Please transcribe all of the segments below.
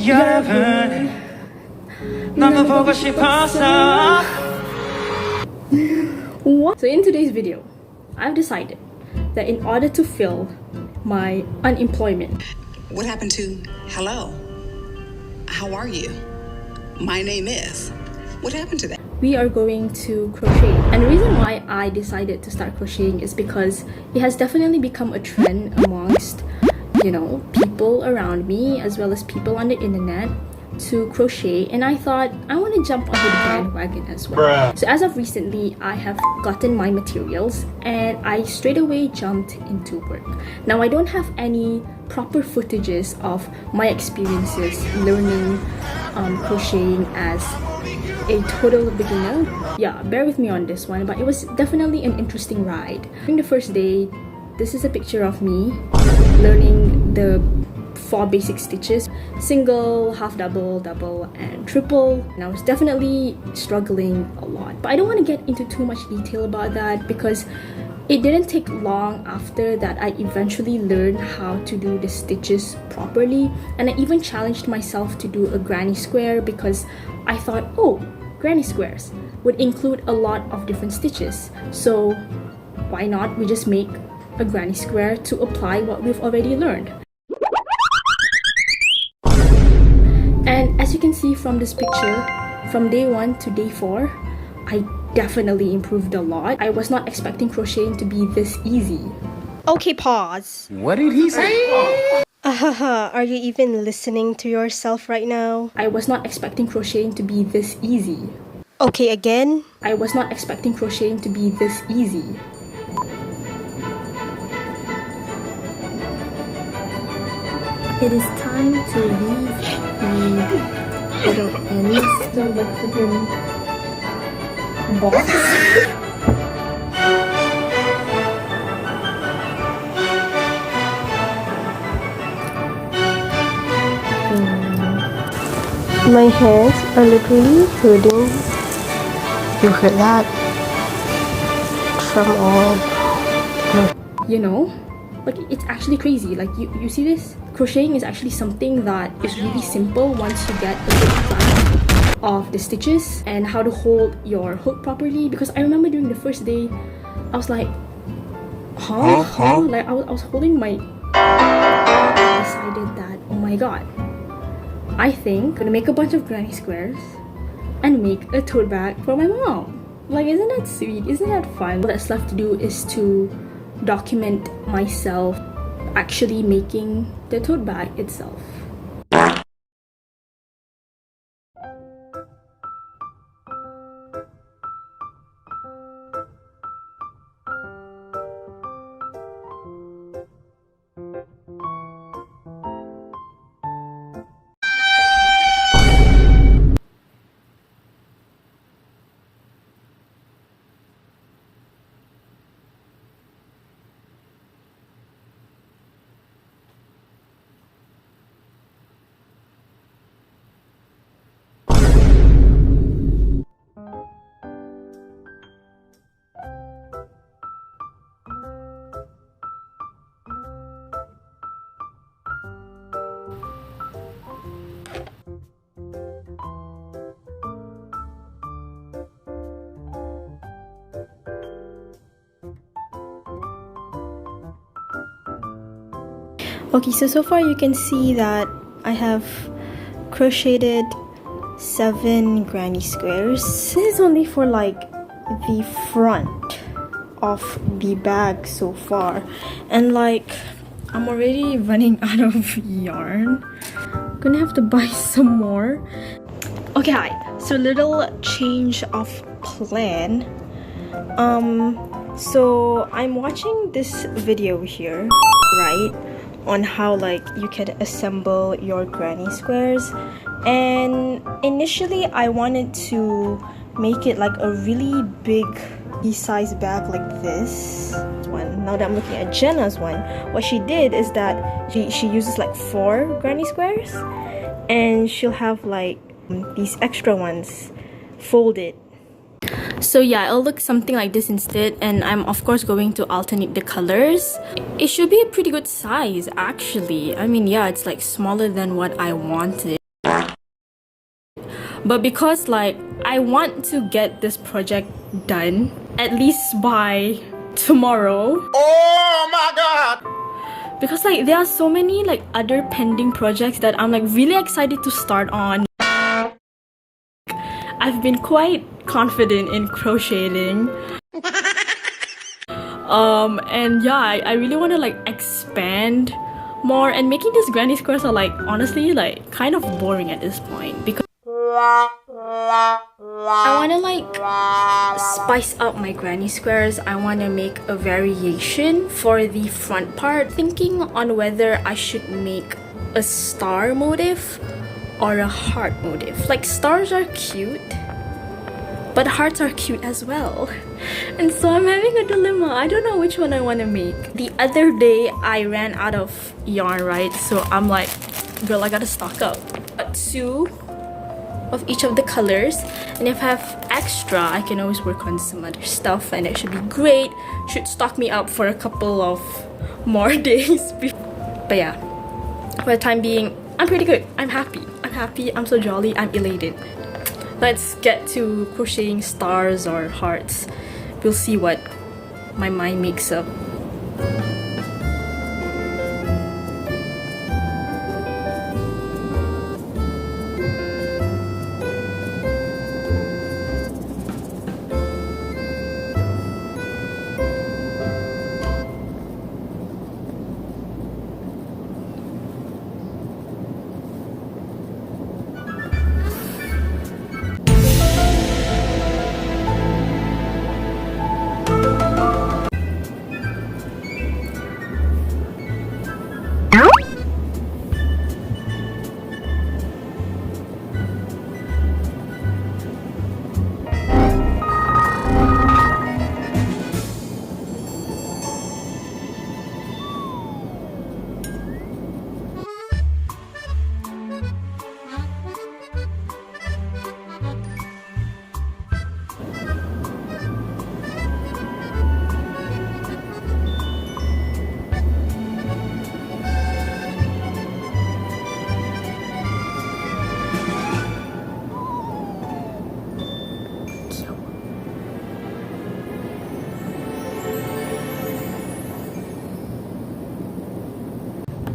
여러분 너무 보고 싶어서. What? So in today's video, I've decided that in order to fill my unemployment. What happened to hello? How are you? My name is. What happened to that? We are going to crochet. And the reason why I decided to start crocheting is because it has definitely become a trend amongst, you know, people around me as well as people on the internet to crochet, and I thought I want to jump onto the bandwagon as well. So as of recently, I have gotten my materials and I straight away jumped into work. Now I don't have any proper footages of my experiences learning crocheting as a total beginner. Yeah, bear with me on this one, but it was definitely an interesting ride. During the first day, this is a picture of me learning the 4 basic stitches: single, half double, double, and triple. And I was definitely struggling a lot, but I don't want to get into too much detail about that because it didn't take long after that I eventually learned how to do the stitches properly, and I even challenged myself to do a granny square because I thought, oh, granny squares would include a lot of different stitches, so why not we just make a granny square to apply what we've already learned. And as you can see from this picture, from day 1 to day 4, I definitely improved a lot. I was not expecting crocheting to be this easy. Okay, pause. What did he say? Are you even listening to yourself right now? I was not expecting crocheting to be this easy. Okay, again? I was not expecting crocheting to be this easy. It is time to leave the little ends of the freaking box. My hands are literally hurting. You heard that? From all. You know, like it's actually crazy. Like you see this? Crocheting is actually something that is really simple once you get a good grasp of the stitches and how to hold your hook properly. Because I remember during the first day, I was like, huh? Like I was holding my. I decided that, oh my god, I think I'm gonna make a bunch of granny squares and make a tote bag for my mom. Like, isn't that sweet? Isn't that fun? All that's left to do is to document myself actually making the tote bag itself. Okay, so far you can see that I have crocheted 7 granny squares. This is only for like the front of the bag so far, and like I'm already running out of yarn. I'm gonna have to buy some more. Okay, hi. So little change of plan. So I'm watching this video here, right, on how like you can assemble your granny squares, and initially I wanted to make it like a really big size bag like this one. Now that I'm looking at Jenna's one, what she did is that she uses like 4 granny squares and she'll have like these extra ones folded. So yeah, it'll look something like this instead, and I'm of course going to alternate the colors. It should be a pretty good size actually. I mean, yeah, it's like smaller than what I wanted. But because like I want to get this project done at least by tomorrow. Oh my god! Because like there are so many like other pending projects that I'm like really excited to start on. I've been quite confident in crocheting. And yeah, I really want to like expand more, and making these granny squares are like honestly like kind of boring at this point because I want to like spice up my granny squares. I want to make a variation for the front part, thinking on whether I should make a star motif or a heart motif. Like stars are cute, but hearts are cute as well. And so I'm having a dilemma. I don't know which one I want to make. The other day I ran out of yarn, right? So I'm like, girl, I gotta stock up. Got 2 of each of the colors, and if I have extra I can always work on some other stuff, and it should be great. Should stock me up for a couple of more days. But yeah, for the time being I'm pretty good. I'm happy, I'm so jolly, I'm elated. Let's get to crocheting stars or hearts. We'll see what my mind makes up.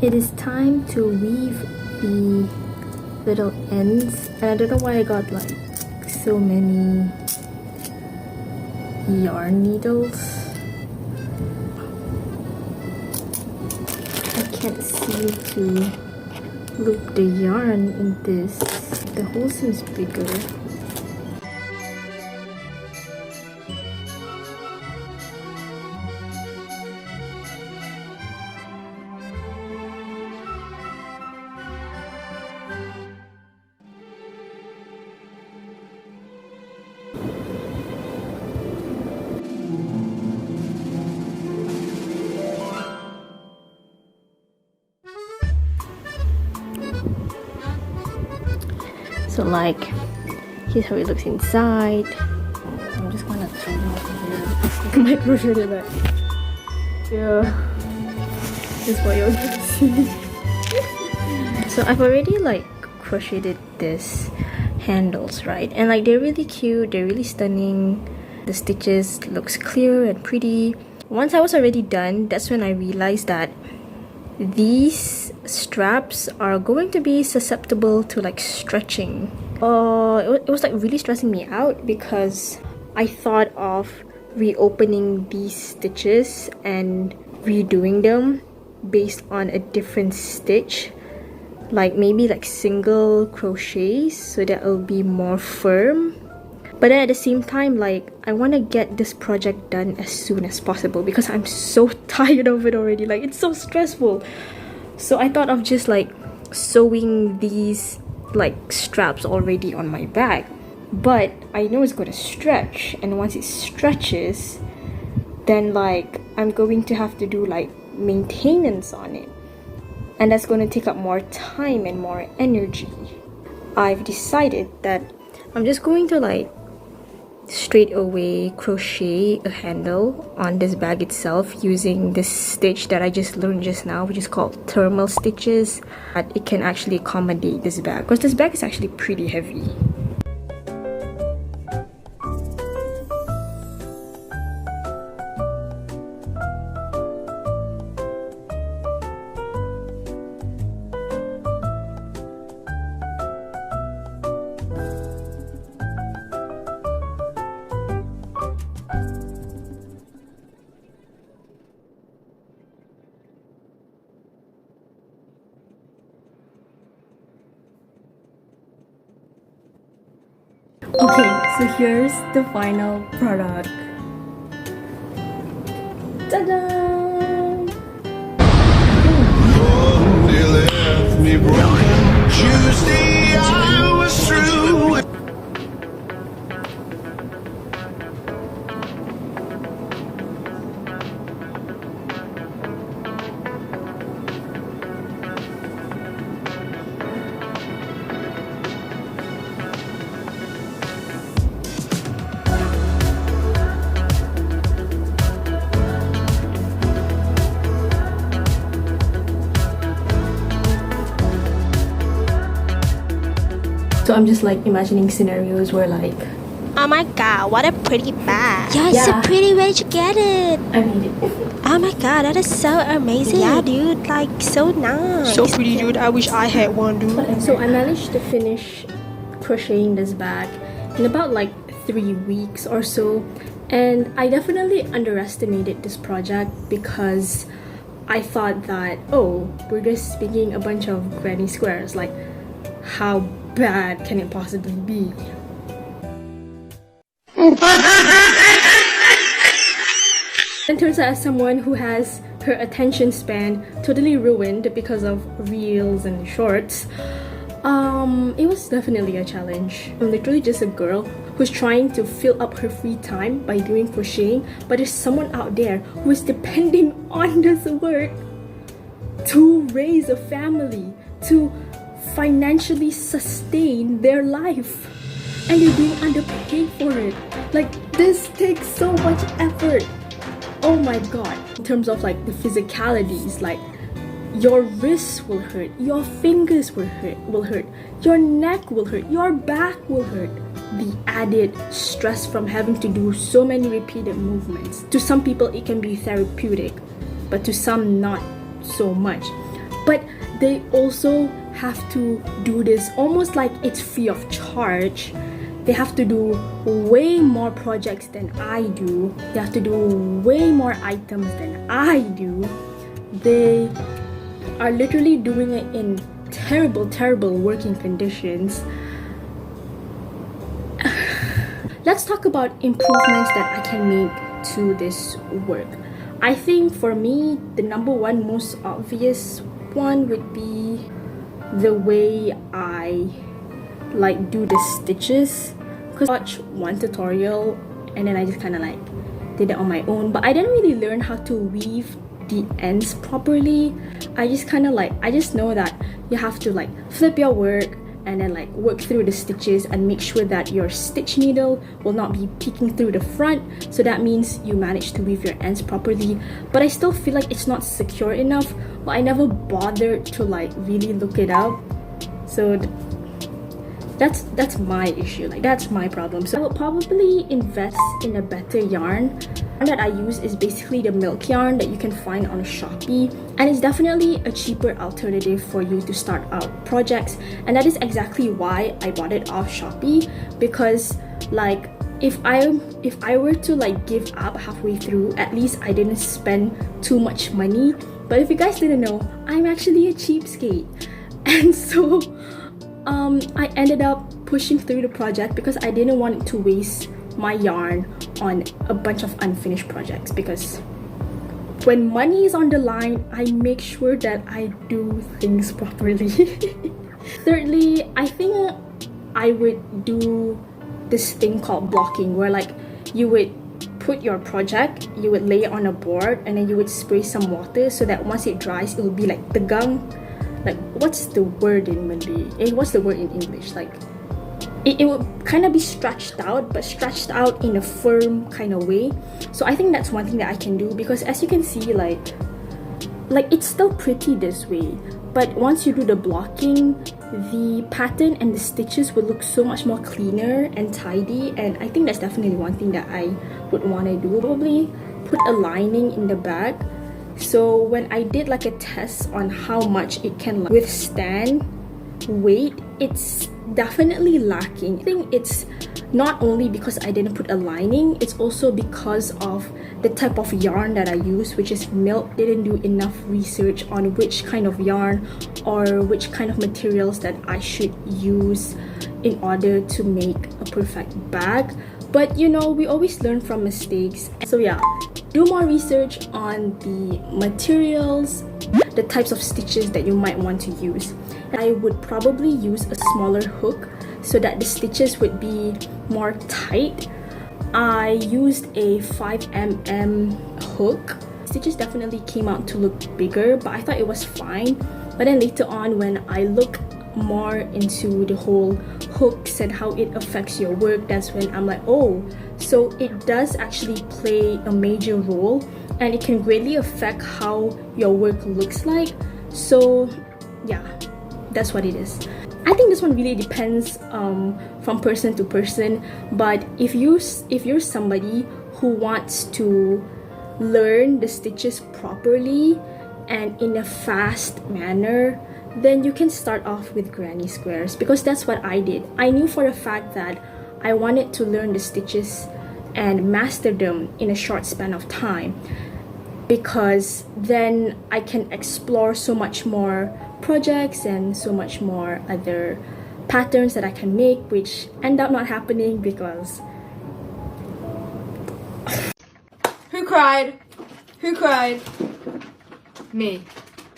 It is time to weave the little ends, and I don't know why I got like so many yarn needles. I can't seem to loop the yarn in this. The hole seems bigger. So like, here's how it looks inside. I'm just gonna turn it over here. My crocheted back. Yeah, this is what you're gonna see. So I've already like crocheted this handles, right? And like they're really cute, they're really stunning. The stitches looks clear and pretty. Once I was already done, that's when I realized that these straps are going to be susceptible to like stretching. It was like really stressing me out because I thought of reopening these stitches and redoing them based on a different stitch, like maybe like single crochets so that it'll be more firm. But then at the same time, like I want to get this project done as soon as possible because I'm so tired of it already. Like it's so stressful. So I thought of just like sewing these like straps already on my bag, but I know it's going to stretch, and once it stretches, then like I'm going to have to do like maintenance on it, and that's going to take up more time and more energy. I've decided that I'm just going to like straight away crochet a handle on this bag itself using this stitch that I just learned just now, which is called thermal stitches. It can actually accommodate this bag because this bag is actually pretty heavy. Okay, so here's the final product. Ta-da! You left me broken. Tuesday, I was through. So I'm just like imagining scenarios where like Oh my god, what a pretty bag. Yeah, it's Yeah. a pretty way to get it. I made it. Oh my god, that is so amazing. Yeah, dude, like so nice. So pretty, dude. I wish I had one, dude. So I managed to finish crocheting this bag in about like 3 weeks or so, and I definitely underestimated this project because I thought that, oh, we're just making a bunch of granny squares, like how bad can it possibly be? And turns out, as someone who has her attention span totally ruined because of reels and shorts, it was definitely a challenge. I'm literally just a girl who's trying to fill up her free time by doing crocheting, but there's someone out there who is depending on this work to raise a family, to financially sustain their life, and you're being underpaid for it. Like, this takes so much effort. Oh my god. In terms of like the physicalities, like your wrists will hurt, your fingers will hurt, your neck will hurt, your back will hurt. The added stress from having to do so many repeated movements. To some people it can be therapeutic, but to some not so much. But they also have to do this almost like it's free of charge. They have to do way more projects than I do. They have to do way more items than I do. They are literally doing it in terrible, terrible working conditions. Let's talk about improvements that I can make to this work. I think for me, the number one most obvious one would be the way I like do the stitches, because I watched one tutorial and then I just kind of like did it on my own, but I didn't really learn how to weave the ends properly. I just kind of like, I just know that you have to like flip your work and then like work through the stitches and make sure that your stitch needle will not be peeking through the front, so that means you manage to weave your ends properly. But I still feel like it's not secure enough, but I never bothered to like really look it up. So that's my issue, like that's my problem. So I will probably invest in a better yarn. The yarn that I use is basically the milk yarn that you can find on Shopee, and it's definitely a cheaper alternative for you to start out projects, and that is exactly why I bought it off Shopee. Because like if I were to like give up halfway through, at least I didn't spend too much money. But if you guys didn't know, I'm actually a cheapskate, and so I ended up pushing through the project because I didn't want to waste my yarn on a bunch of unfinished projects, because when money is on the line, I make sure that I do things properly. Thirdly, I think I would do this thing called blocking, where like you would put your project, you would lay it on a board, and then you would spray some water so that once it dries, it will be like tegang. Like, what's the word in Malay? What's the word in English? Like, it would kind of be stretched out, but stretched out in a firm kind of way. So I think that's one thing that I can do, because as you can see, like it's still pretty this way, but once you do the blocking, the pattern and the stitches will look so much more cleaner and tidy. And I think that's definitely one thing that I would want to do. Probably put a lining in the bag, so when I did like a test on how much it can withstand weight, it's definitely lacking. I think it's not only because I didn't put a lining, it's also because of the type of yarn that I use, which is milk. Didn't do enough research on which kind of yarn or which kind of materials that I should use in order to make a perfect bag. But you know, we always learn from mistakes. So yeah, do more research on the materials, the types of stitches that you might want to use. I would probably use a smaller hook so that the stitches would be more tight. I used a 5mm hook. Stitches definitely came out to look bigger, but I thought it was fine. But then later on, when I look more into the whole hooks and how it affects your work, that's when I'm like, oh, so it does actually play a major role and it can greatly affect how your work looks like. So yeah, that's what it is. I think this one really depends from person to person, but if you're somebody who wants to learn the stitches properly and in a fast manner, then you can start off with granny squares, because that's what I did. I knew for a fact that I wanted to learn the stitches and master them in a short span of time, because then I can explore so much more projects and so much more other patterns that I can make, which end up not happening because Who cried? Who cried? Me.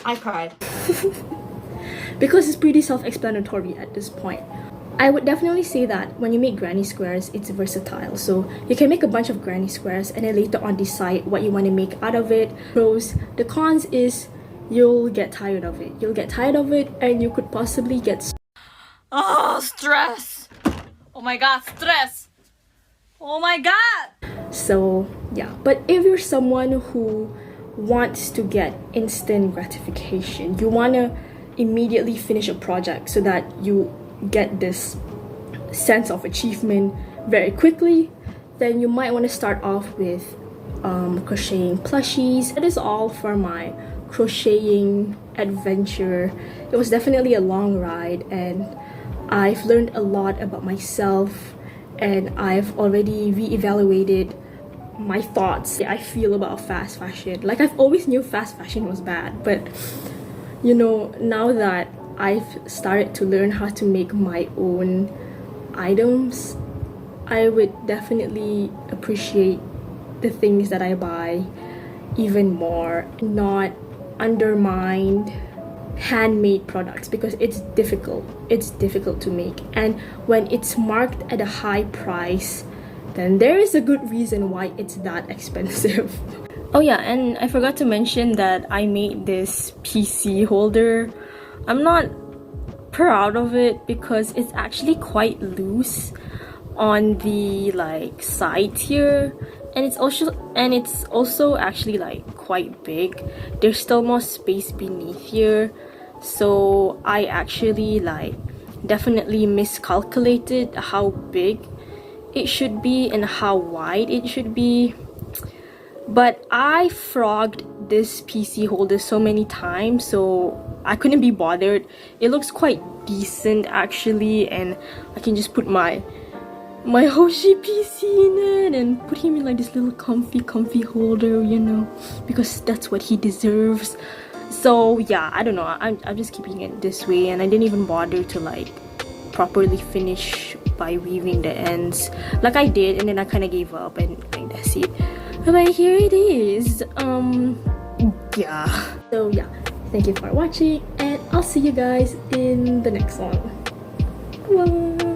I cried. because it's pretty self-explanatory at this point. I would definitely say that when you make granny squares, it's versatile. So you can make a bunch of granny squares and then later on decide what you want to make out of it. Pros. The cons is you'll get tired of it. You'll get tired of it and you could possibly get... Oh, stress! Oh my god, stress! Oh my god! So yeah, but if you're someone who wants to get instant gratification, you want to immediately finish a project so that you get this sense of achievement very quickly, then you might want to start off with crocheting plushies. That is all for my crocheting adventure. It was definitely a long ride and I've learned a lot about myself, and I've already re-evaluated my thoughts I feel about fast fashion. Like, I've always knew fast fashion was bad, but you know, now that I've started to learn how to make my own items, I would definitely appreciate the things that I buy even more, not undermine handmade products, because it's difficult to make, and when it's marked at a high price, then there is a good reason why it's that expensive. Oh yeah, and I forgot to mention that I made this PC holder. I'm not proud of it because it's actually quite loose on the like sides here, and it's also actually like quite big. There's still more space beneath here, so I actually like definitely miscalculated how big it should be and how wide it should be. But I frogged this PC holder so many times, so I couldn't be bothered. It looks quite decent actually, and I can just put my Hoshi PC in it and put him in like this little comfy holder, you know, because that's what he deserves. So yeah, I don't know, I'm just keeping it this way, and I didn't even bother to like properly finish by weaving the ends like I did, and then I kind of gave up and like that's it. But here it is. Yeah, so yeah, thank you for watching and I'll see you guys in the next one. Bye.